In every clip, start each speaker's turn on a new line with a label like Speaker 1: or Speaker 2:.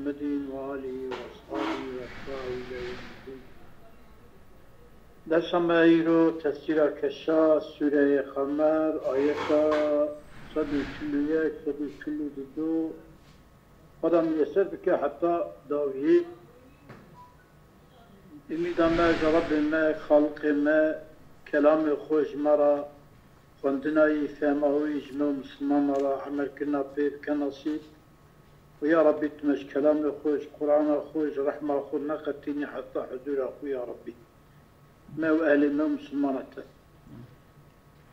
Speaker 1: محمد وآله وأصحابه وأتباعه إلى يوم الدين. درس مايرو تفسير كشاف سورة خمر آية 141 142 قدم يسر بك حتى داويه امید ما جرب ما خلق ما كلام خوش مرا خوندنای فهمه جمع مسلمان مرا عمل كنا بيب كنصيب ويا ربي تمش كلام خوش قرآن خوش رحمة خوش نقتني حتى حضور أخو يا ربي ما وأهل ما مسلمانته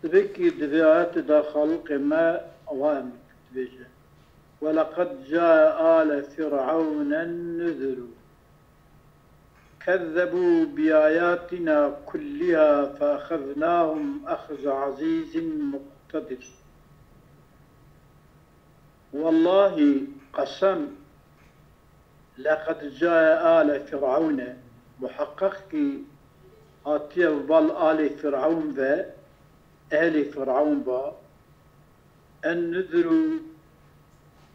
Speaker 1: ذكي دفعات دا خلق ما أوام تبجه ولقد جاء آل فرعون النذر كذبوا بآياتنا كلها فأخذناهم أخذ عزيز مقتدر والله قسم لقد جاء آل فرعون محقق آتيه بال آل فرعون و أهل فرعون با النذر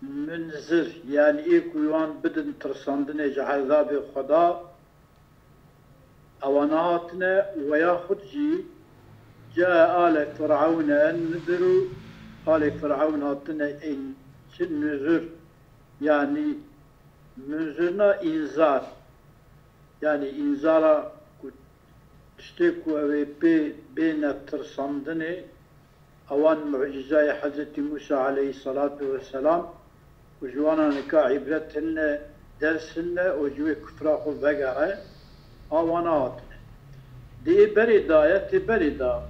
Speaker 1: منذر يعني إيكوان بدن ترساندن عذاب خدا أواناتنا وياخد جي جاء آل فرعون النذر آل فرعون هاتنا إن النذر يعني منذرنا إنذار يعني إنذارا تشتكوا بين الترساندن أوان معجزة حضرت موسى عليه الصلاة والسلام وجوانا نكا عبرتهن درسهن وجوه كفراخو بقرة أواناتنا دي بريداية بريدا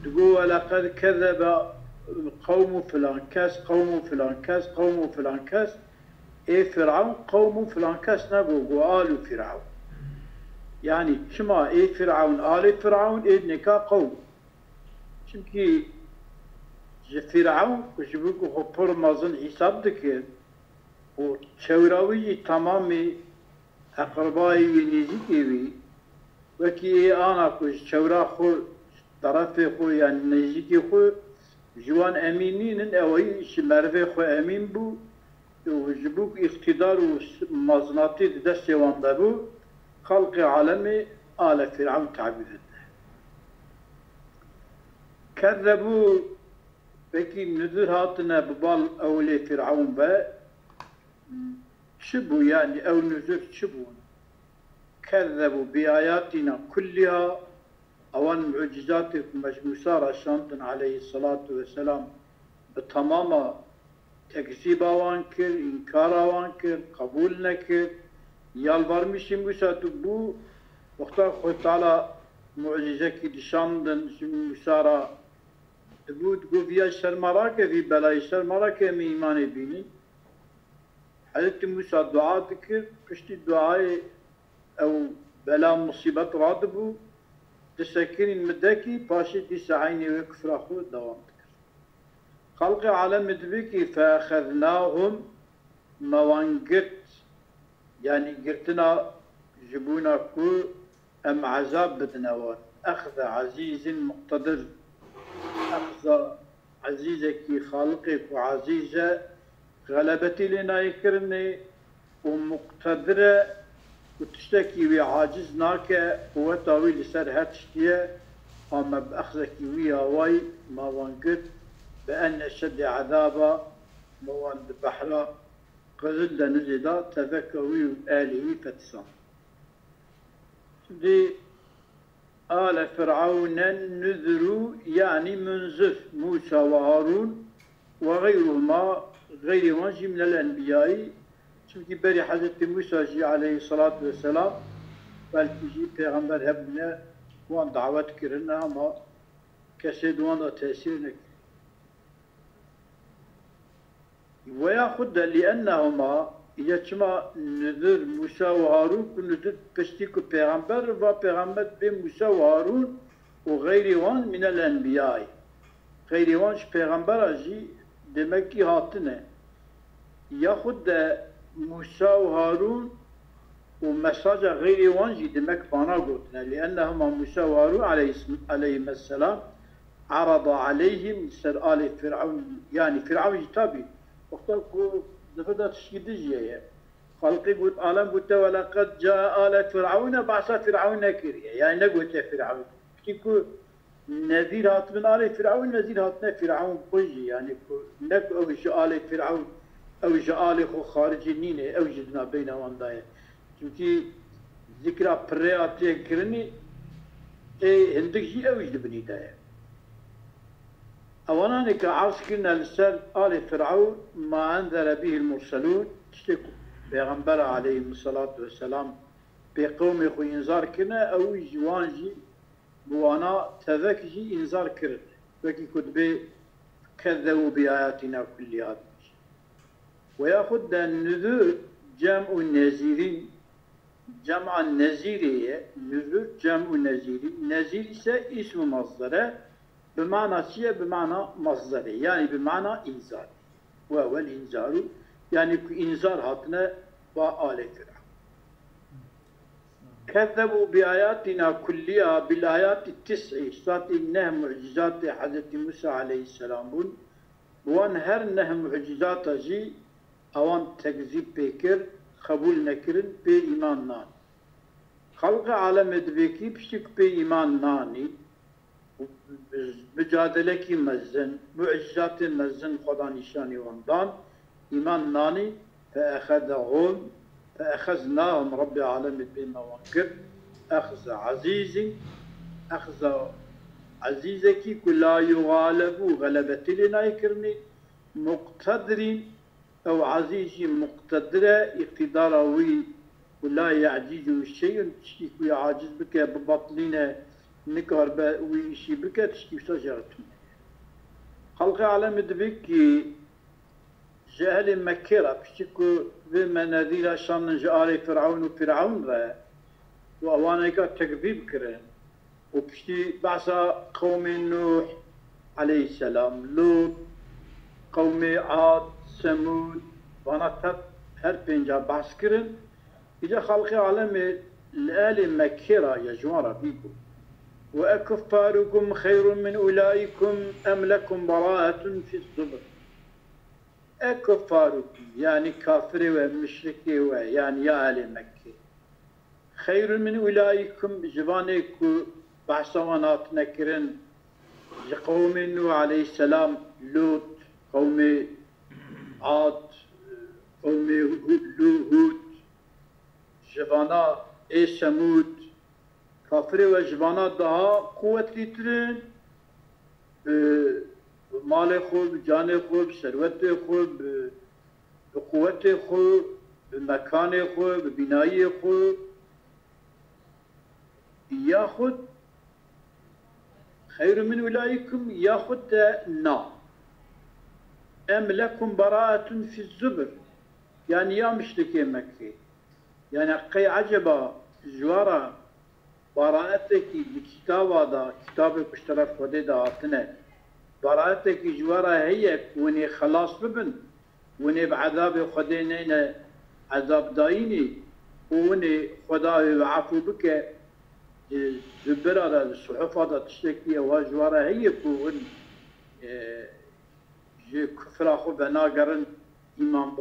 Speaker 1: تقول لقد كذب قوم فلان كاس قوم فلان كاس قوم فلان كاس إيه فرعون قوم فلان كاس نبو آل فرعون يعني شما إيه فرعون آل فرعون إيه نكا قوم çünkü Firavun kuşbuku hopur mazın hesaptaki o çevravi tamamı akrabayı nizik evi ve ki ana kuş çevra xo tarafı xo yani niziki xo جوان eminin evi işi merve xo emin bu kuşbuk iktidar ve maznatı dest sevanda bu halkı alemi ala Firavun tabir edilir. كذبوا بكي نذر هاتنا ببال أولي فرعون با شبو يعني أو نذر شبون كذبوا بآياتنا كلها أوان معجزاتك مجموسة رشانتن عليه الصلاة والسلام بتماما تكذيب وانكر إنكار وانكر قبول نكر يالبرمشي مساتو بو وقتا خود تعالى معجزة كي دشاندن مسارا بود گویا شرمراکه وی بلای شرمراکه می ایمان بینی حضرت موسی دعا دکر پشتی دعای او بلا مصیبت راد بو تسکین مدکی پاشی دیس عینی و کفر خود دوام دکر خلق عالم دبکی فاخذناهم موانگرت يعني قرتنا جبونا كو ام عذاب بدنوان اخذ عزيز مقتدر أخذ عزيزك خالقك وعزيزة غلبتي لنا يكرني ومقتدرة وتشتكي وعاجز ناكا قوتاوي لسر هاتشتيا أما بأخذك ويا واي ما وانقد بأن شد عذابا موان بحرا قزل نزدا تذكوي آله فتسان دي آل فرعون النذر يعني منذر موسى وهارون وغيرهما غير وجه من الأنبياء çünkü beri Hazreti Musa aleyhissalatu vesselam belki peygamber hepine bu an davet kirine ama kese duanda tesir nek. Ve yahud لأنهما يجمع نذر موسى وهارون كنذر بشتيك پیغمبر و پیغمبر به موسى وهارون وغير وان من الأنبياء غير وانش پیغمبر اجي demek ki hatine yahud da Musa ve Harun o mesaja gayri vanji demek bana gotne لأنهما موسى وهارون عليهم السلام عرض عليهم سر آل فرعون يعني فرعون tabi وقتا دفدا تشكيدجيه خلقي قلت عالم قلت ولقد جاء آل فرعون بعث فرعون كريه يعني نقول فرعون كيكو نذير هات من آل فرعون نذير هاتنا فرعون قجي يعني نك أو جاء آل فرعون أو جاء آل خو خارج النين أو جدنا بين واندايا كي ذكرى برياتي كرني إيه هندك جي أو جدبني دايا أولا نك عرض كنا لسال آل فرعون ما أنذر به المرسلون تشتكوا پیغمبر عليه الصلاة والسلام بقوم خو انذار كنا أو جوانجي بوانا تذكجي انذار كرد وكي كتبه كذبوا بآياتنا كلها ويأخذ النذور جمع النذيرين جمع النذيرية نذور جمع النذيرين نذير اسم مصدره بمعنى شيء بمعنى مصدره يعني بمعنى إنذار وهو الإنذار يعني إنذار هاتنا وآل فرعون كذبوا بآياتنا كلها بالآيات التسع صارت إنها معجزات حضرت موسى عليه السلام وان هر نه معجزات جي اوان تكذيب بكر قبول نكرن بي إيمان نان خلق عالم دبيكي بشك بي إيمان ناني مجادله کی مزن معجزات مزن خدا نشانی واندان ایمان نانی فأخذناهم رب العالمين بما وانكر أخذ عزيز أخذ عزيزك كلا يغالب غلبة لنا يكرني مقتدر أو عزيز مقتدر اقتداروي ولا يعجز شيء تشكي عاجز بك ببطلنا نكار ويشي بك تشكي سجرتهم خلق عالم دبك جهل مكيرة بشكو بما نذير شان جاري فرعون وفرعون را وأوانيك تكذيب كرن وبشتي بعث قوم نوح عليه السلام لوط قوم عاد ثمود وانا هر بينجا بحث كرن إذا خلق عالم الآل مكيرة يا جوارا بيكو وأكفاركم خير من أولئكم أم لكم براءة في الزبر أكفاركم يعني كافر ومشرك يعني يا أهل مكة خير من أولئكم جبانيكو بحثوانات نكرن قوم نوح عليه السلام لوط قوم عاد قوم هود جبانا ثمود كافر وجبانا daha kuvvetlidir. مال خوب، جان خوب، ثروت خوب، قوت خوب، مکان خوب، بنای خوب ياخذ خير من أولئكم ياخذ نا أم لكم براءة في الزبر يعني يا مشركي مكة يعني قي عجبا جوارا براءتك الكتاب هذا كتاب اشترف ودي داتنا براءتك جوارا هيك وني خلاص ببن وني بعذاب خدينينا عذاب دايني وني خدا عفو بك زبر على الصحف هذا تشتكي وجوارا هيك ون كفر أخو بنا قرن إمام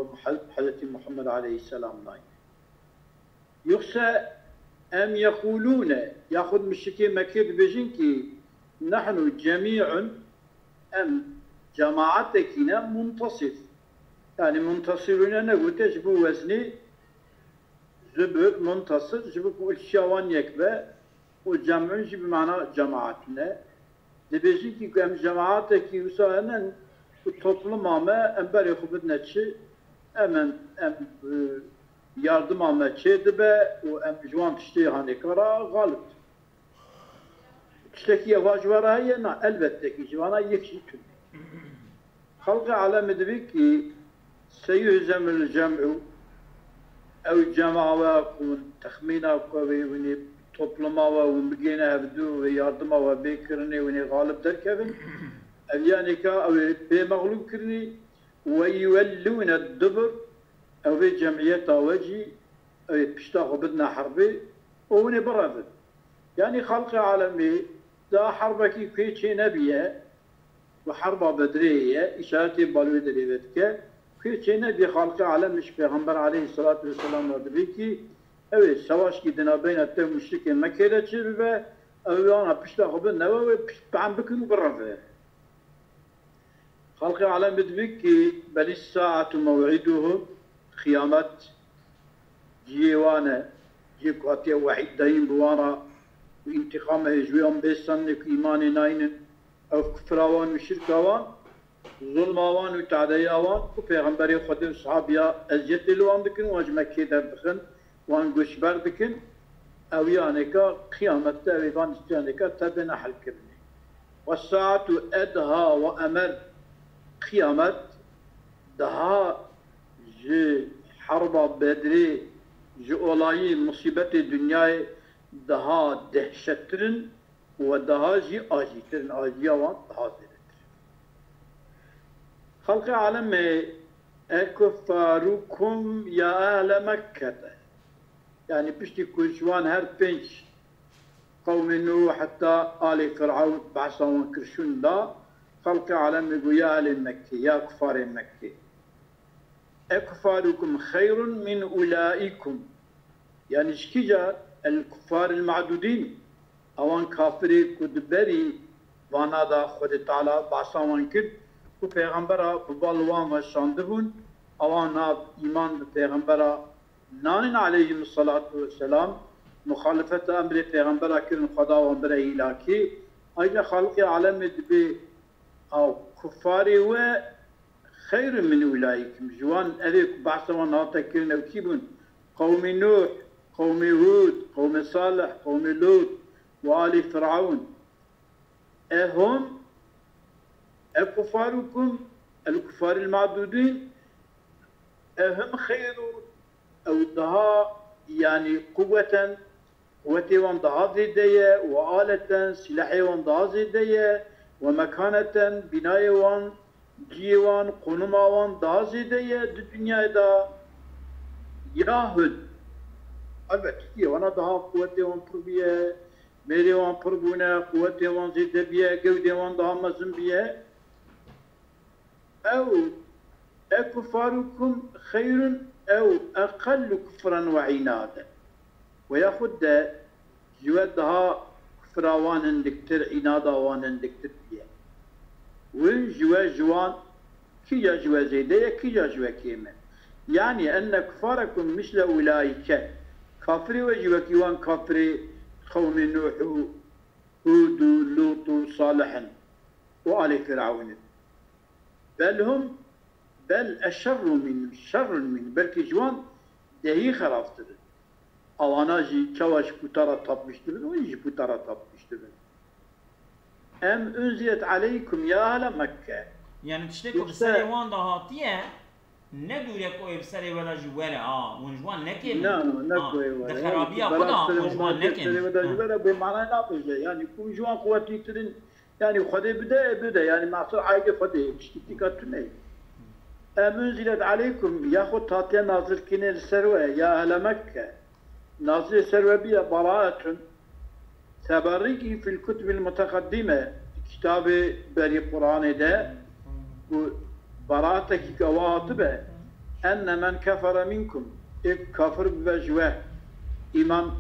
Speaker 1: حضرت محمد عليه السلام ناي يخشى أم يقولون ياخذ مشكي مكير بجنكي نحن جميع أم جماعتكنا منتصف يعني منتصرون نقول تجبو وزني زبر منتصر جبو الشوان يكبه والجمع بمعنى جماعتنا لبجنكي أم جماعتك يسانا toplum ama ember yakubetne çi em yardım alma çeydi be o em jwan tiştê hanekara galip tiştekî yavaş vara heye na elbette ki jwana yek jî tun halka alem edibî seyuhzemul cem'u ew cema'a kun texmîna ku ve topluma ve bigêne hevdû ve yardıma ve bêkirinê ve galip derkevin أبيانك أو بمغلوب كرني ويولون الدبر أو بجمعية وجي أو بيشتاقوا بدنا حربي ووني برافد يعني خلق عالمي دا حربك كيتشي نبيه وحرب بدرية إشارتي بالو دريبتك که چینه بی خالق عالمش پیغمبر علیه الصلاة والسلام ودبی که evet savaş gidina beyne te müşrike Mekke'de çir ve evlana pişta xubun neva ve piştan bükün bırrave. Halkı alem bedbik ki belis saatu mev'iduhu kıyamet جيوانه جيكواتي وحيد دايم بوانا وانتقامه جويان بيسانك إيمان ناين أو كفراوان وشركاوان ظلماوان وتعدياوان وبيغمبري خد صحابيا أزيت الوان بكن واجمكي دبخن وان قشبر بكن أو يانكا قيامة أويبان استيانكا تبنا حل كرني والساعة أدها وأمر قيامة دها جي حرب بدري جي اولاي مصيبت دنياي دها دهشترن ودها جي آجيترن آجيوان حاضرتر خلق عالم اكفاركم يا اهل مكة يعني بشتي كوشوان هر بنش قوم نوح حتى آل فرعون بعثوا كرشون دا خلق عالم يقول يا اهل مكة يا كفار مكة أكفاركم خير من أولئكم يعني شكيجا الكفار المعدودين أوان كافري كدبري وانا دا خود تعالى بعصاوان كد و پیغمبرا ببالوان و شاندبون أوان إيمان بپیغمبرا نانن عليهم الصلاة والسلام مخالفة أمر پیغمبرا كرن خدا و أمر إلاكي أيضا خلق عالم دبي أو كفاري و خير من أولئكم جوان أذيك بعثوا ناتكرنا وكيبون قوم نوح قوم هود قوم صالح قوم لوط وآل فرعون أهم أكفاركم الكفار المعدودين أهم خير أو دها يعني قوة وان دها زيدية وآلة سلاحي وان دها زيدية ومكانة بناي وان جيوان قنماوان daha ziyade dünyada yahud elbette ki ona daha kuvvetli olan pırbiye meri olan pırbune kuvvetli olan ziyade biye gövde olan daha mazın biye ev ekfarukum hayrun ev akallu kufran ve inaden ve yahud da cüve daha kufravanın diktir inadavanın diktir biye وين جوا جوان كي جوا زيدية كي جوا كيمة يعني أن كفاركم مثل أولئك كافري وجوا كيوان كافري قوم نوح هود لوط صالح وآل فرعون بل أشر من شر من بل جوان دهي خرافتر أو أنا جي كواش كتارة طبشتر ويجي كتارة طبشتر أم أنزلت عليكم يا أهل مكة
Speaker 2: يعني تشتكوا بسري وان دهاتيه ندورك أو بسري ولا جوارة ونجوان نكين
Speaker 1: نكوي ولا
Speaker 2: دخرابية خدا ونجوان نكين
Speaker 1: بسري ولا جوارة بمعنى نابجة يعني كم جوان قوتي ترين يعني خدي بدأ يعني معصر حاجة خدي تشتكي كتني أم أنزلت عليكم يا خد تاتي نازل كين السروة يا أهل مكة نازل السروة بيا براءة تبريكي في الكتب المتقدمة كتاب بري قرآن ده وبراءتك كواتبه أن من كفر منكم كفر بوجوه إيمان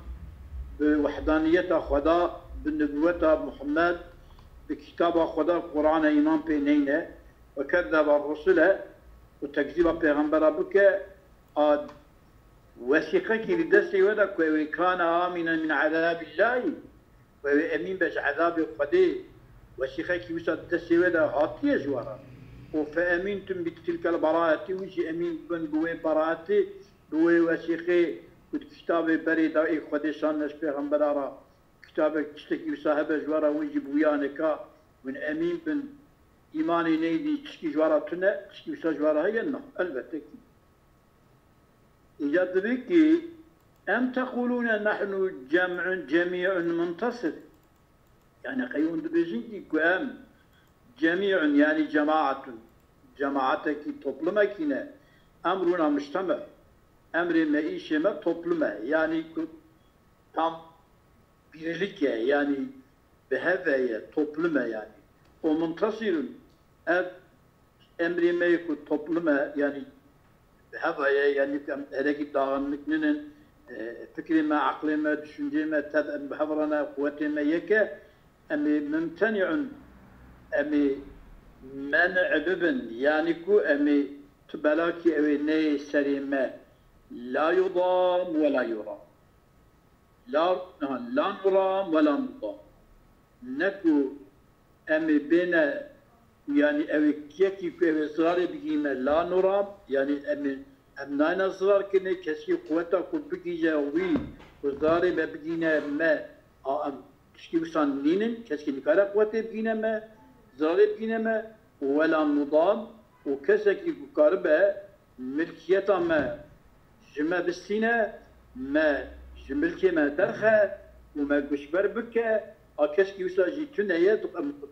Speaker 1: بوحدانية خدا بالنبوة محمد بكتاب خدا القرآن إيمان بينينه وكذب الرسل وتكذيب پیغمبر بك وثيقة كي لدسي ودك وكان آمنا من عذاب الله وأمين بس عذاب خدي وشيخي وسط تسويدا هاتيه جوارا وفأمنتم بتلك البراءة وجي أمين بن قوي براءتي قوي وشيخي كنت كتاب بريد أي خدي شان نش پیغمبرارا كتاب تشتكي وصاحب جوارا وجي بويانكا من أمين بن إيماني نيدي تشكي جوارا تنا تشكي وصا جوارا هينا البته إجاد بكي أم تقولون نحن جميع منتصر يعني قيون دبيجينكي كأم جميع يعني جماعتك toplumekine أمرنا مجتمع أمر معيشة topluma yani tam birlik yani beheveye topluma yani o muntasirun emri meyku topluma yani havaya yani hareket dağınlıkının fikrime, aklime, düşünceme, havrana, kuvvetime yeke emi mümteni'un emi men'i bibin yani ku emi tübelaki evi ney serime la yudam ve la yuram la nuram ve la nudam neku emi bine yani evi kiyeki ku evi zırarı bigime la nuram yani emi nayna zırar kine keski kuvveta ku bigije vi ku zırarı bigine me تشكي وسان نينن كسكي نكارا قوتي بينما زالب بينما ولا نظام وكسكي كاربا ملكيتا ما جمع بالسينة ما جملكي ما درخا وما قشبر بكا كسكي وسان جي تنيا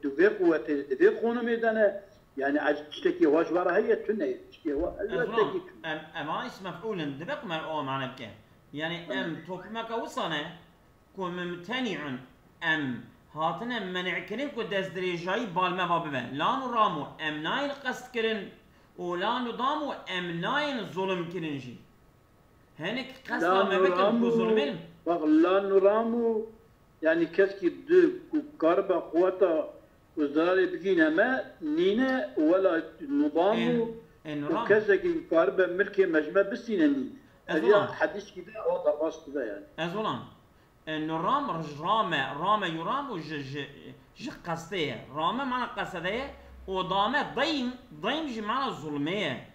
Speaker 1: تفي قوتي تفي خونو ميدانا يعني عج تشتكي واش برا هي تنيا تشتكي هو
Speaker 2: أما اسم مفعول دبق ما أو معنى بكا يعني أم توكمك وصانه كو ممتنع ام هاتنا منع كرين كو دست دريجاي بالما بابا لا نرامو ام ناين قصد كرين ولا نضامو ام ناين ظلم كرين جي هنك قصد ما بكن كو ظلمين
Speaker 1: لا نرامو يعني كسكي دو كاربا قوتا وزاري بكينا ما نينا ولا نضامو وكسكي كاربا ملكي مجمع بسينا نين هذا حديث كده او درباس كده يعني
Speaker 2: ازولان انه رام يرام وج قصديه رام معنى قصديه وضامه ضيم جي معنى ظلميه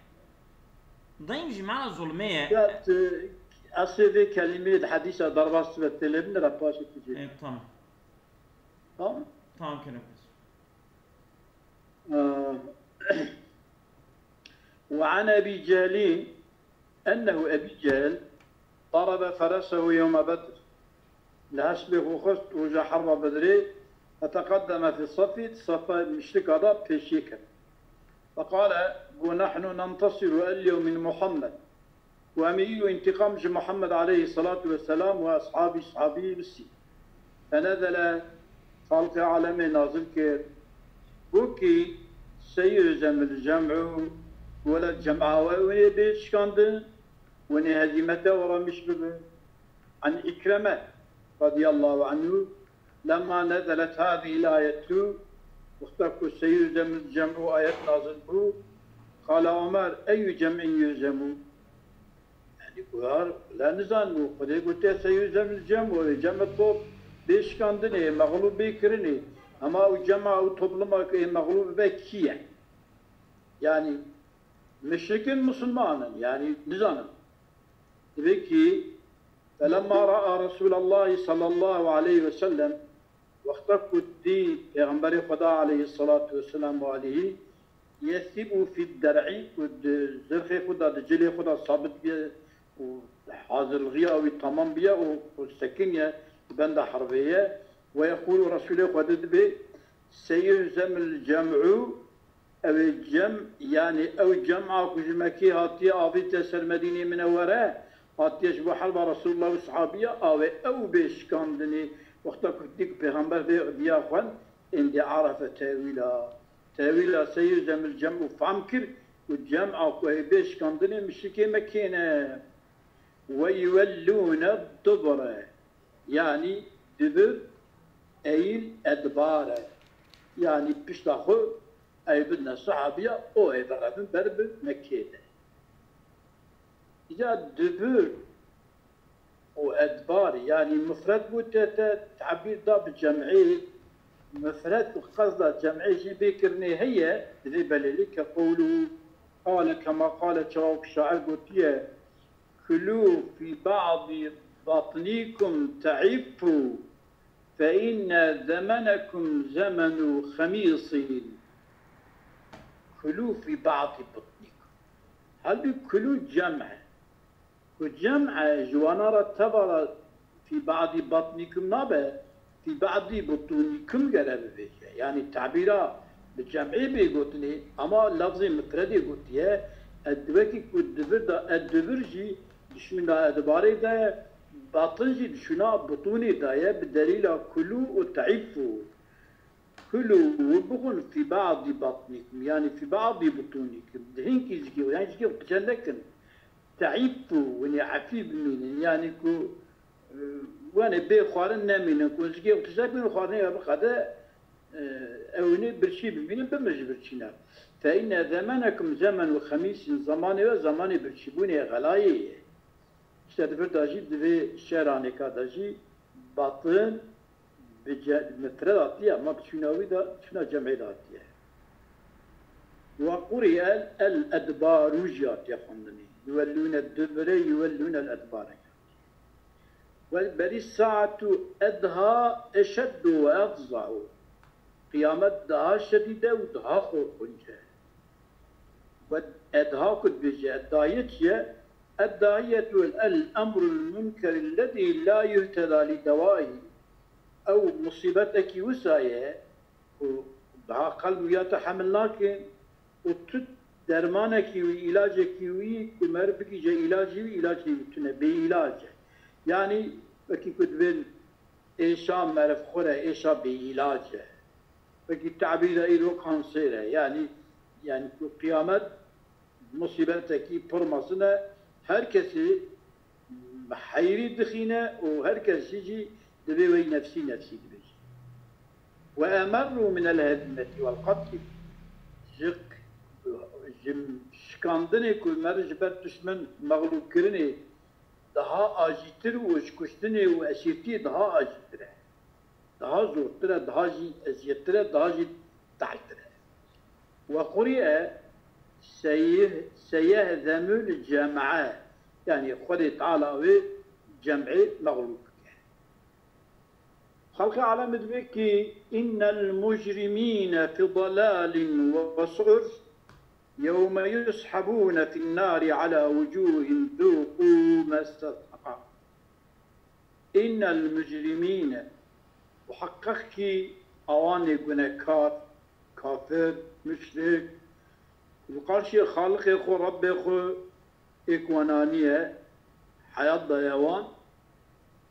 Speaker 2: ضيم جي معنى ظلميه
Speaker 1: اصل كلمه الحديث ضربات بالتلبن رباش تجي
Speaker 2: تمام تمام كده بس
Speaker 1: وعن ابي جهل انه ابي جهل ضرب فرسه يوم بدر لهسبه خست وجا حرب بدري فتقدم في الصف المشرك هذا بشيكا فقال ونحن ننتصر اليوم من محمد وأميل انتقام محمد عليه الصلاة والسلام وأصحابه بالسي فنزل خلق عالم نازل كير بوكي سيهزم الجمع ولا الجمع وين بيش كاندن وين هزيمته ورا مش عن إكرامه رضي الله عنه لما نزلت هذه الآية واخترقوا سيهزم الجمع آية نازل بو قال عمر أي جمع يهزم يعني قرار لا نزانو قد قلت سيهزم الجمع جمع الطب بيش كاندني مغلوب بيكرني أما الجمع أو طبلما مغلوب بكية يعني مشركين مسلمانا يعني نزانا بكي فلما رأى رسول الله صلى الله عليه وسلم واخترقوا الدين پیغمبر خدا عليه الصلاة والسلام عليه يثبوا في الدرع والزرخ خدا دجلي خدا صابت بيه وحاضر الغياوي تمام بيه والسكينية بند حربية ويقول رسول خدا به سيهزم الجمع أو الجمع يعني أو جمع كجمكي هاتي آبي تسر مدينة منورة هاتيش بحرب رسول الله وصحابيه او بيش كاندني وقتا كنتيك پیغمبر دي اخوان اندي عرف تاويلا سيهزم الجمع فهم كر والجمع بيش كاندني مشركي مكينة ويولون الدبر يعني دبر ايل ادبار يعني بيشتاخو اي بدنا صحابيه او اي برابن برب مكينة إذا دبر وأدبار يعني مفرد بود تعبير دا بالجمعي مفرد قصد جمعي جي بيكرني هي ذي بلالي كقولوا قال كما قال شواب الشاعر قلتيه كلوا في بعض بطنكم تعفوا فإن زمنكم زمن خميص كلوا في بعض بطنكم هل كلوا جمع وجمع جوانا رتبر في بعض بطنكم نابه في بعض بطونكم قرب بيجي يعني التعبيرة بالجمعي بيقولني أما لفظي مفردي قلتيه الدبكي كدبر دا الدبرجي دشمنا أدباري دا باطنجي دشمنا بطوني دا بدليل كلوا وتعفوا كلوا وبغن في بعض بطنكم يعني في بعض بطونكم دهين كيزكي يعني كي قتلكن تعيبوا وني عفيف من يعني كو وانا بي خوارنا من كو زكي قتلكن خوارنا بقدا أوني برشي بمين بمج برشينا فإن زمانكم زمن وخميس زمان وزمان برشيبوني غلاي اشتدفر داجي دفي شيرانيكا داجي باطن مفرداتية ما بشناوي دا شنا جمعياتية وقرئ الأدبار جات يا خندني يولون الدبر يولون الأدبار بل الساعة أدهى أشد وأفظع قيامت دها شديدة ودها خنجة وأدها كد بجي الداعية الأمر المنكر الذي لا يهتدى لدوائه أو مصيبتك وسايا ودها قلب يتحملناك وتد درمانك وعلاجك ومربك جا علاجي وعلاجي وتنبي علاجه يعني وكي كتبين إيشا مرف خورة إيشا بعلاجه وكي تعبير إيرو كانسيره يعني قيامت مصيبتك برمسنا هركسي حيري دخينة وهركسي يجي دبي نفسي دبي وأمروا من الهدمة والقتل جك شكاندني كل مرج برتشمن مغلوب كرني daha acıtır و اشكشتني و اسيرتي daha acıtır daha zortır daha eziyettir daha تعتر وقرئ سيهزم الجمعاء يعني خلي تعالى جمع مغلوب خلق عالم دبكي إن المجرمين في ضلال وسعر يوم يسحبون في النار على وجوههم ذوقوا مس سقر إن المجرمين وحققك أواني كنكار كافر مشرك وقال شيء خالق يخو رب يخو إكوانانية حياة ضيوان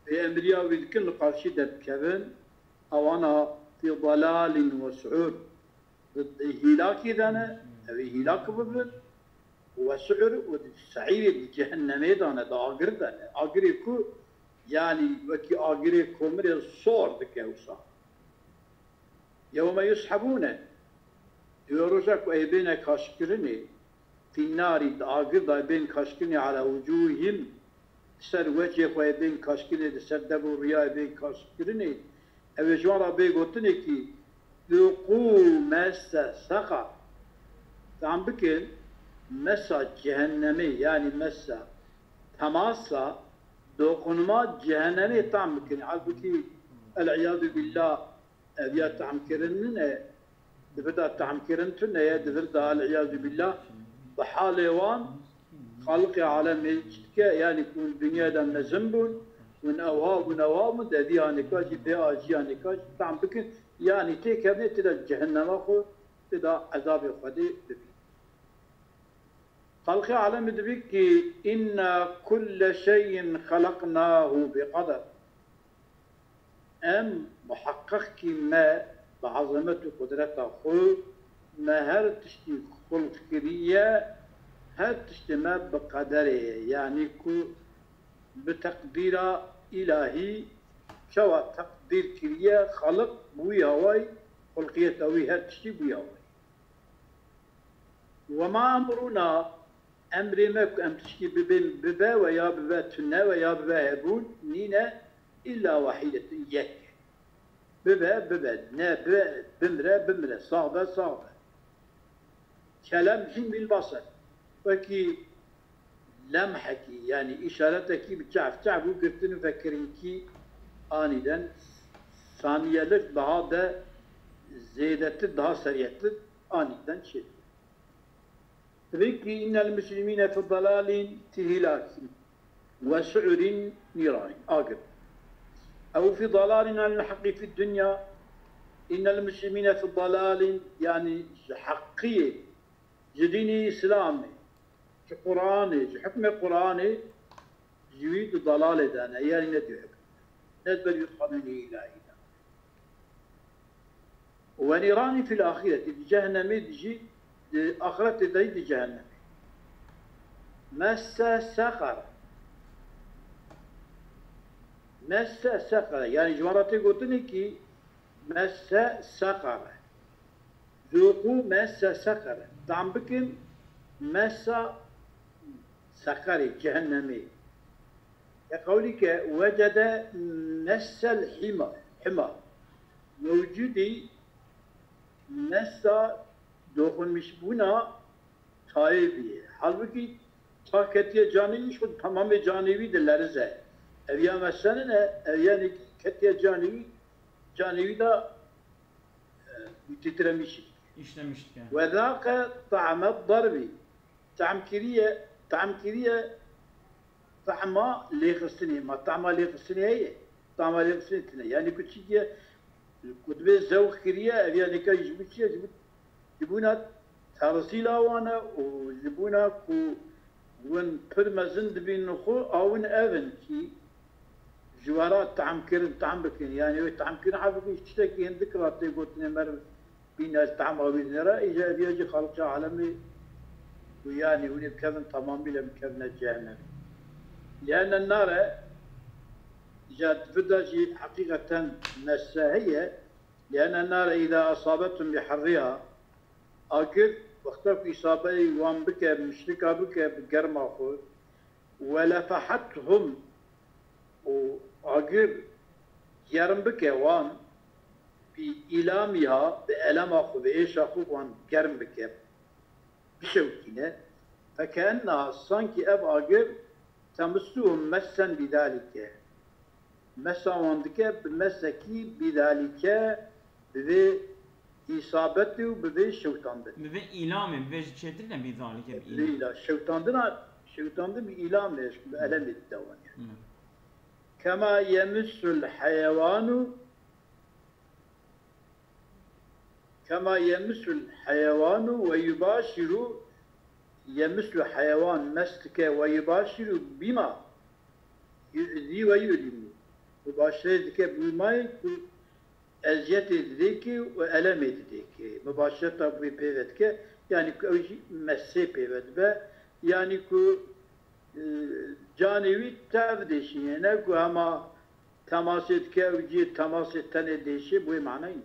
Speaker 1: في أمريكا وذكر قال شيء دبكبن أوانا في ضلال وسعور ضد هلاك دانا أو هلاك ببن وسعر والسعير جهنم دانا دا آقر دانا آقر يكو يعني وكي آقر كومر الصور دكوسا يوم يسحبون يورجك ويبين كاشكرني في النار دا آقر دا يبين كاشكرني على وجوههم سر وجه ويبين كاشكرني سر دبو رياء يبين كاشكرني أو جوارا بيقوتني كي ذوقوا مس سقر تعم بكل مسا جهنمي يعني مسا تماسا دوقنما جهنمي تعم بكل عالبكي العياذ بالله أبيا تعم كرننا دفتا تعم كرنتنا يا دفتا العياذ بالله بحاليوان خلق عالم يعني يكون الدنيا دا نزنبون من أوهاب ونواب دذيها نكاجي بها أجيها نكاجي تعم بكل يعني تيك هبني تدا جهنم أخو تدا عذاب خدي ببي خلق عالم دبك إن كل شيء خلقناه بقدر أم محقق ما بعظمة قدرته خلق ما هر تشتي خلق كرية هر تشتي ما بقدره يعني كو بتقدير إلهي شوى تقدير كرية خلق بوي هواي خلقية هوي هر تشتي بوي هواي وما أمرنا أمري ماك أم تشكي ببا ويا ببا تنا ويا ببا هبون نينا إلا وحيدة يك ببا نا بمرة صعبة كلام جن بالبصر وكي لمحكي يعني إشارتك بتعب وقرتن فكرينكي آنيدا ثانية لك بهذا زيادة daha سريعة آنيدا شيء ذكي إن المسلمين في ضلال تهلاك وسعر نيران آقر أو في ضلال عن الحق في الدنيا إن المسلمين في ضلال يعني حقية جديني إسلامي قرآني حكم قرآني جويد ضلال دانا يعني ندي حكم ندبر يدخلني إلى ونيران في الآخرة جهنم تجي آخرة تجي جهنم مس سقر مس سقر يعني جواراتي قلتني كي مس سقر ذوقوا مس سقر طعم بكم مس سقر جهنمي كقولك وجد مس حمى موجودي مس دوخن مشبونا تايبي halbuki ta ketiye canivi şu tamamı canivi dillerize. Evya mesenine yani ketiye canivi da titremiş.
Speaker 2: İşlemiştik yani.
Speaker 1: Ve zâke ta'amet darbi. Ta'amkiriye ta'ma lêxistini. Ma ta'ma lêxistini heye. Ta'ma lêxistini. Yani küçükiye kutbe zevk kiriye evya nika yicbüçiye jibuna تارسيلا وانا وجبونا كو وين برمزن دبين نخو او وين اذن كي جوارات طعم بكين يعني طعم كين حابب يشتكي هن ذكرات قلت نمر بين الطعم او بين نرى اجا بيجي خلق عالمي ويعني وني بكذا تمامي لم كذا جهنم لان النار جات بدأ حقيقة نساهية لان النار اذا اصابتهم بحرها اكل وقتك إصابة وان بك مشركة بك بجرما خو ولفحتهم وأجر يرم بك وان بإلامها بألم أخو بإيش أخو وان جرم بك بشوكينة فكأنها sanki أب أجر تمسهم مسا بذلك مسا واندك بمسكي بذلك بذي İsabetli ve bebe şevtandı.
Speaker 2: Bebe ilamı, bebe çetirle bir zalike bir ilam.
Speaker 1: Leyla şevtandı bir ilam leş, bir elem etti o yani. Kema yemissul hayvanu ve yubashiru yemissul hayvan meslike ve yubashiru bima yu'zi ve yu'limu. Mübaşiredike buymayı eziyet edildi ve elem edildi ki mübaşirata bu pevet ki yani ki mesle pevet ve yani ki canevi tevdeşi yani ki ama temas etke evci temas etten edeşi bu manayı.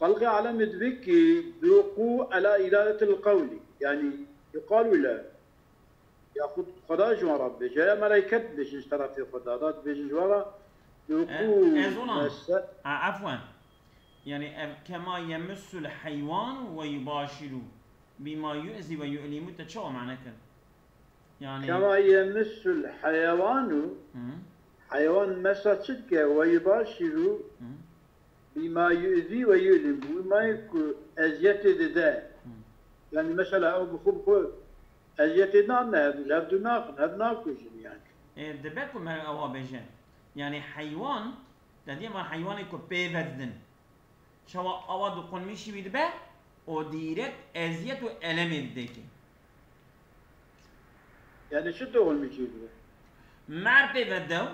Speaker 1: Halkı alem edildi ki duku ala iradetil kavli yani yukalu la ياخذ خدا جوارا بيجي ملائكه بيجي طرف خدادات بيجي جوارا
Speaker 2: عفوا يعني كما يمس الحيوان ويباشر بما يؤذي ويؤلم تشو معناه يعني
Speaker 1: كما يمس الحيوان حيوان مساتك ويباشر بما يؤذي ويؤلم بما يكون ازيت ده يعني مثلا او بخب ازيتنا هذا ناقش يعني
Speaker 2: دبكم هوا بيجن يعني حيوان تدي ما حيوان يكون بيفدن شو أود يكون مشي بيدبه أو ديرك أزيت وألم يديك
Speaker 1: يعني شو تقول مشي بيدبه
Speaker 2: مار بيفدو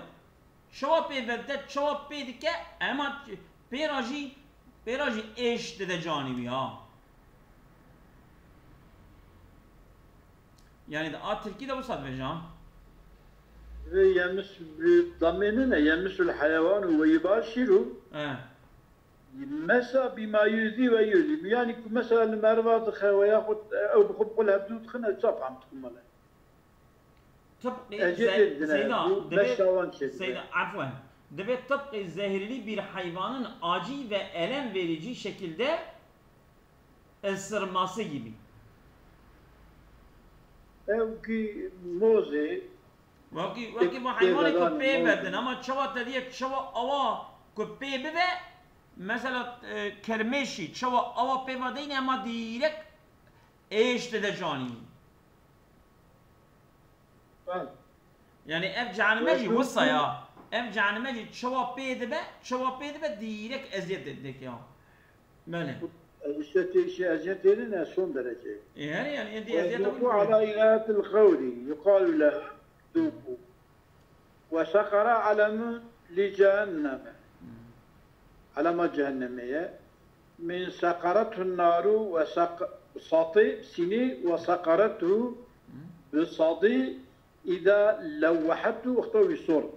Speaker 2: شو بيفدت شو بيدك أما بيراجي إيش تدجاني ها يعني ده أتركي ده وصل بجان
Speaker 1: يمس ضمننا يمس الحيوان ويباشر مسا بما يؤذي ويؤذي يعني مثلا المرضى وياخذ او بخب لها بدون خنا تصف عم تكمل
Speaker 2: طبقي سيدا عفوا دبي طبقي الزهري bir hayvanın acı ve elem verici şekilde ısırması gibi.
Speaker 1: Evki moze
Speaker 2: وكي ما حيواني كوبي بدن اما تشوا تديك تشوا اوا كوبي بده مثلا كرمشي تشوا اوا بي بدين اما ديرك ايش تدجاني يعني ارجع انا ماجي وصا يا ارجع انا ماجي تشوا بي ده ديرك ازيد ديك يا ماله
Speaker 1: شيء ازيدين son derece
Speaker 2: يعني دي ازيد
Speaker 1: على ايات الخولي يقال له ذوقوا وسقر علم لجهنم علامة جهنمية من سقرته النار وساطي سيني وسقرته بالصادي إذا لوحته اختو يصور.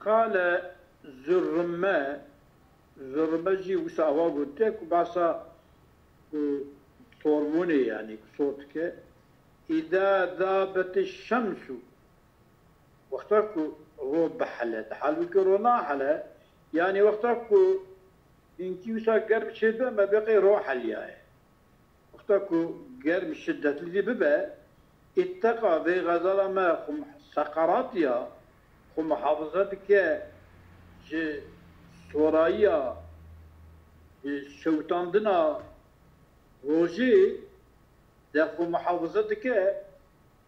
Speaker 1: قال زرمجي وساوا قلتك وبعصا طورموني يعني صوتك إذا ذابت الشمس وقتكو روب بحلة حال كورونا حلا يعني وقتكو إنكي وسا قرب شدة ما بقي روح الياه وقتكو قرب شدة اللي ببا اتقى في غزالة ما خم سقراتيا خم محافظتك جي سورايا شوتاندنا روجي داخل محافظتك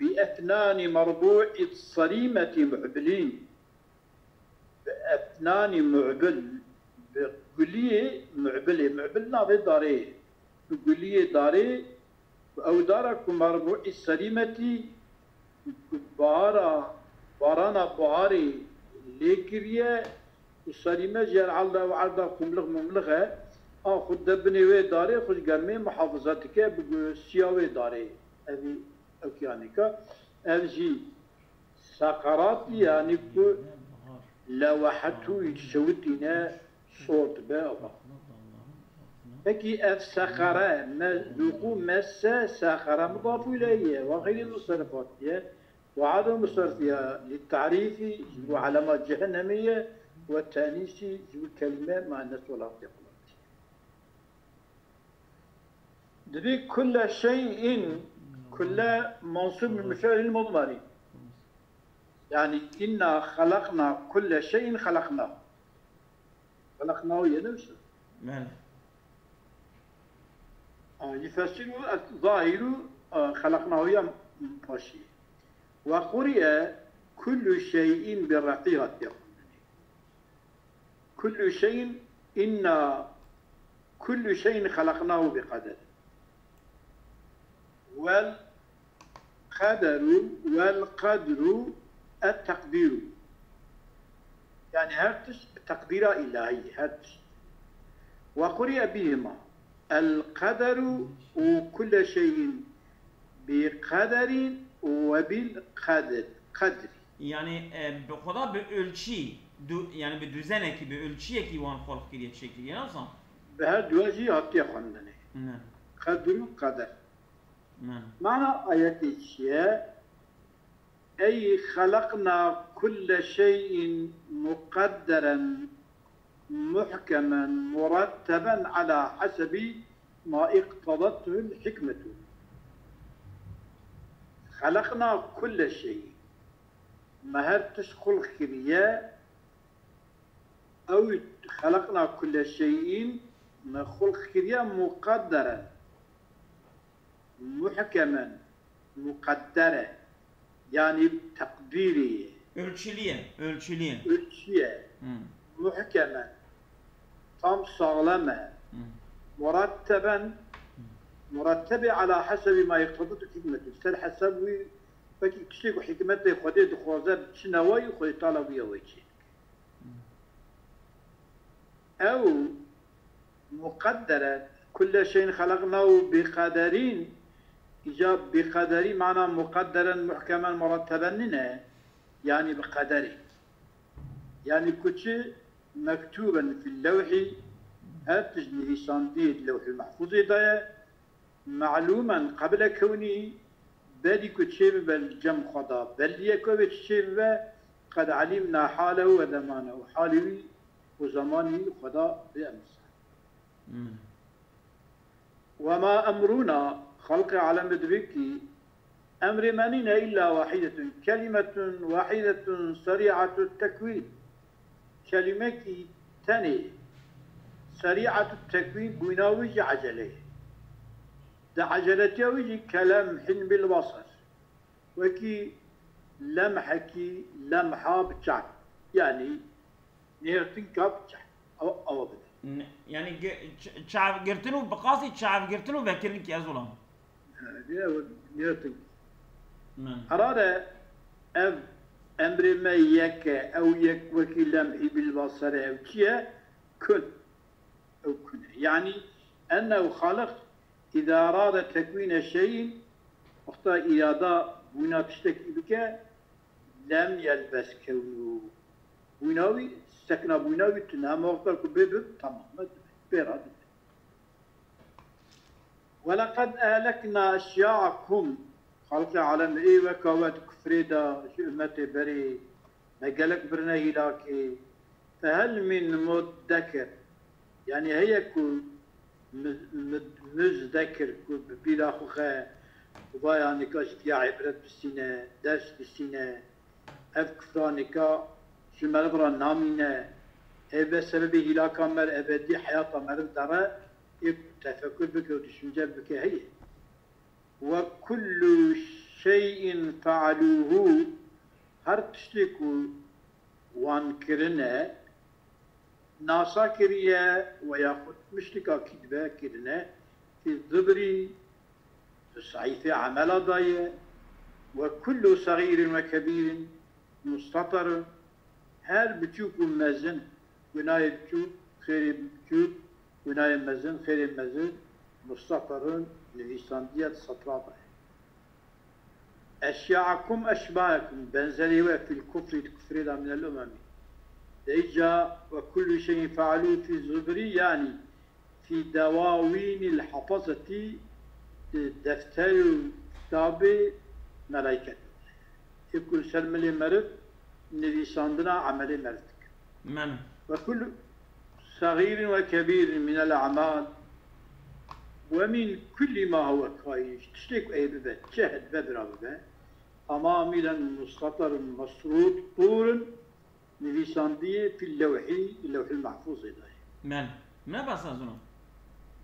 Speaker 1: بأثنان مربوع الصريمة معبلين بأثنان معبل بقلية معبلة معبلنا في داري بقلية داري أو دارك مربوع الصريمة بارانا بهاري ليكريا الصريمة جال عالدا وعالدا قملغ مملغة خد دبني وي داري خد قرمي محافظتك بسياوي داري هذه أوكيانيكا أرجي سقرات يعني كو لوحتو يتشوتنا صوت باغا فكي أف سقرة ذوقو مسا سقرة مضاف إليه وغير المصرفات وعدم مصرفها للتعريف وعلامات جهنمية والتانيث والكلمة مع الناس والأرض. دبي كل شيء كل منصوب من مفعول المضمري يعني إنا خلقنا كل شيء خلقناه ينفسه يفسر الظاهر خلقناه يا ماشي وقرئ كل شيء بالرقيقة كل شيء إنا كل شيء خلقناه بقدر والقدر التقدير يعني هرتش تقدير إلهي هرتش وقرئ بهما القدر وكل شيء بقدر وبالقدر قدر
Speaker 2: يعني بخدا بölçi يعني بدوزنه كي بölçiye كي وان خلق كريه شكل يعني صح
Speaker 1: بهذا وجه هاتي خندني قدر قدر معنى آيات الشيء أي خلقنا كل شيء مقدرا محكما مرتبا على حسب ما اقتضته الحكمة خلقنا كل شيء ما هرتش خلق كرياء أو خلقنا كل شيء ما خلق كرياء مقدرا محكما مقدرة يعني تقديري ölçüliye محكما tam sağlama مرتب على حسب ما يقتضي حكمته سر حسب فكي كشيك حكمته خدي دخوازه شنواي خدي طالبيه ويجي أو مقدرة كل شيء خلقناه بقدرين إجاب بقدري معنى مقدرا محكما مرتبا لنا يعني بقدره يعني كتشي مكتوبا في اللوح هاتجني صنديد اللوح المحفوظ ده معلوما قبل كوني بالي كتشي بالجم خدا بل يكو بتشي قد علمنا حاله وزمانه حاله وزمانه خدا بأمس وما أمرنا خلق علم دبكي أمر مننا إلا واحدة كلمة واحدة سريعة التكوين كلمة تاني سريعة التكوين بناوج عجله ده عجلته ويجي كلمح بالبصر وكي لمحكي لمحة بتشعب يعني نيرتنكا بتشعب أو بدأ
Speaker 2: يعني شعب قرتنو بقاسي شعب قرتنو بكرنك يا زلمه
Speaker 1: نيرتنك أراد أب أمر ما يك أو يك وكي لمحي بالبصر أو كيا كن أو كن يعني أنه خالق إذا أراد تكوين شيء وقت إرادة بنا تشتكي بك لم يلبس كونه بناوي سكن بناوي تنام وقت الكبير تمام بيراد ولقد أهلكنا أشياعكم خلق العالم إيه وكوات كفريدا أمة بري نقلك برنا هلاكي فهل من مدكر يعني هي كو مزدكر كو بلا خوخة وبا يعني كاشت يا عبرت بالسنة درس بالسنة أف كفرانكا شو مربرا نامينة هذا سبب هلاك مر أبدي حياة مر درا تفكر بك وتشنجر بك هي وكل شيء فعلوه هر تشتكوا وانكرنا ناسا كريا وياخد مشتكا كدبا كرنا في الضبر صحيفة عمل ضاية وكل صغير وكبير مستطر هر بتشوفوا مزن وناي بتشوف خير بتشوف وناي مزن خير مزن مستطر للإسلاندية سطرابة أشياعكم أشباهكم بنزلوا في الكفر تكفر من الأمم إجا وكل شيء فعلوه في الزبري يعني في دواوين الحفظة دفتر كتاب ملائكة يكون سلم لي مرض الذي صندنا عمل مرضك
Speaker 2: من
Speaker 1: وكل صغير وكبير من الأعمال ومن كل ما هو كاين تشتك أي ببت شهد ببرا ببت أمامنا مستطر مسرود طور نفيساندية في اللوح المحفوظ إلهي
Speaker 2: من بس أظن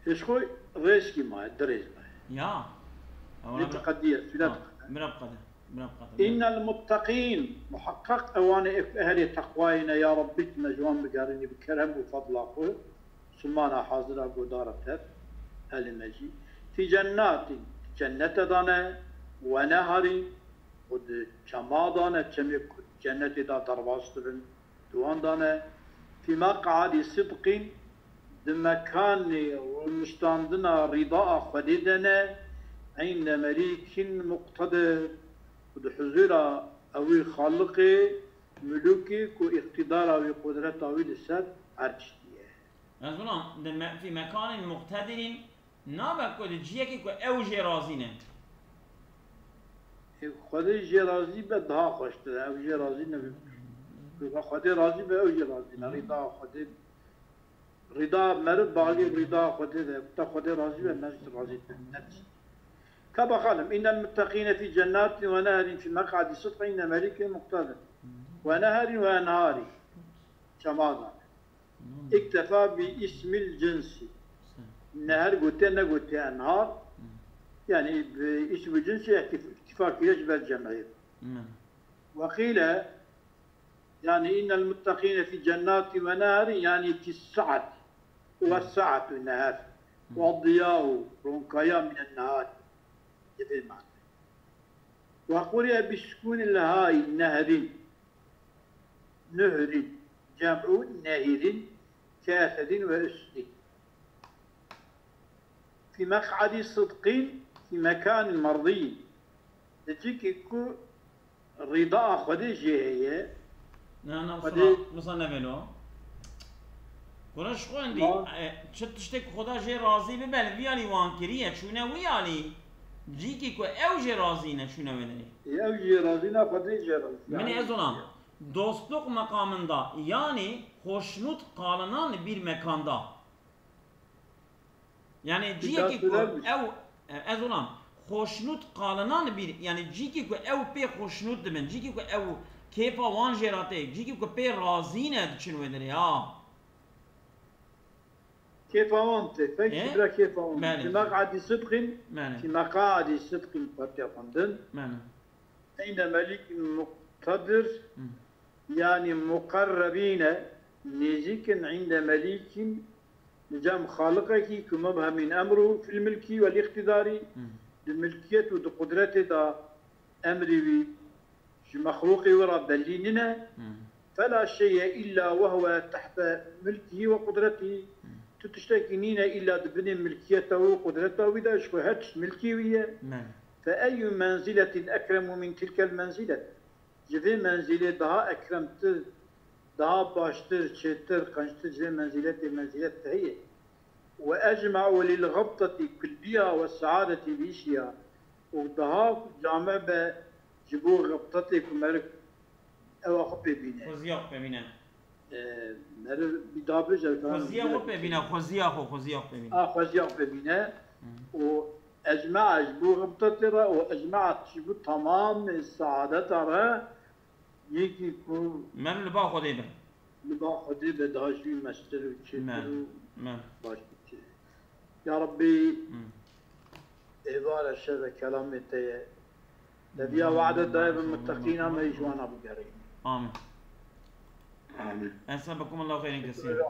Speaker 1: إيش خوي ريسكي ما دريز ما
Speaker 2: يا
Speaker 1: لتقدير
Speaker 2: مربقة
Speaker 1: إن المتقين محقق أواني أهل تقواينا يا ربي مجوان بقارني بكرم وفضل أخوه سمانا حاضرة قدارة أهل المجيد في جنات جنة دانا ونهر ود شما دانا جنة دا درباسترن دوان دانا في مقعد صدق دمكان ومستاندنا رضاء خديدنا عند مليك مقتدر ود حضور أوي خالقي ملوكي كو اقتدار أوي قدرة أوي لسر عرشتية
Speaker 2: أظن في مكان مقتدر نابك كو جيكي كو أوجي رازينه
Speaker 1: خدای جرازی به دها خوشتره او جرازی نبی خدای راضی به او جرازی نه رضا خدای رضا مرد باقی رضا خدای ده تا خدای راضی به نفس راضی نفس كما قال إن المتقين في جنات ونهر في مقعد صدق إن ملك مقتدر ونهر وأنهار شمالا اكتفى باسم الجنس نهر قلت أنهار يعني باسم الجنس اتفاق يجب الجمعية وقيل يعني إن المتقين في جنات ونهر يعني في السعة والسعة النهار والضياء رنقيا من النهار جبل معنى وقرئ بسكون الهاء نهر نهر جمع نهر كاسد وأسد في مقعد صدق في مكان مرضي تجيك يكون رضا خديجة هي
Speaker 2: نه مثلا نمیلو کنش خوندی چه تشتک خدا جه راضی ببل ویالی وانکریه چونه ویالی جی کی کو او جه راضی نه چونه ولی
Speaker 1: او جه راضی نه خدیجه راضی
Speaker 2: من ازونام dostluk makamında yani hoşnut kalınan bir mekanda yani ciki ku ev ezolam hoşnut kalınan bir yani ciki ku ev pe hoşnut demen ciki ku ev kefa wan jerate ciki ku pe razine için vedir ya
Speaker 1: كيف أنت فكرة كيف أنت في مقعد صدق في مقعد صدق فتقندن عند ملك مقتدر يعني مقربين نزيك عند ملك نجام خالقك كمبهم من أمره في الملك والاقتدار الملكية والقدرة دا أمري مخلوقي ورا بليننا فلا شيء إلا وهو تحت ملكه وقدرته تشتكينين إلا دبن ملكيته وقدرته وإذا شوهتش ملكي ويا فأي منزلة أكرم من تلك المنزلة جفي منزلة daha أكرمتر daha باشتر شتر قنشتر جفي منزلة هي وأجمع للغبطة كلبية والسعادة بيشيا وضها جامع بجبو غبطتك ومرك أو خبي بينا
Speaker 2: خوزيا ببينا
Speaker 1: مر بدابج
Speaker 2: خوزيا ببينا خوزيا ببينا
Speaker 1: خوزيا ببينا وأجمع جبو غبطتك وأجمع جبو تمام السعادة ترى يجي كو
Speaker 2: مر لبا خدي به
Speaker 1: لبا خدي به دهاشوي مشتر وشتر باش يا ربي إبارة الشر كلامته نبيا وعد الدائب المتقين ما يجوانا بقريب
Speaker 2: آمين. أسألكم الله خير كثير.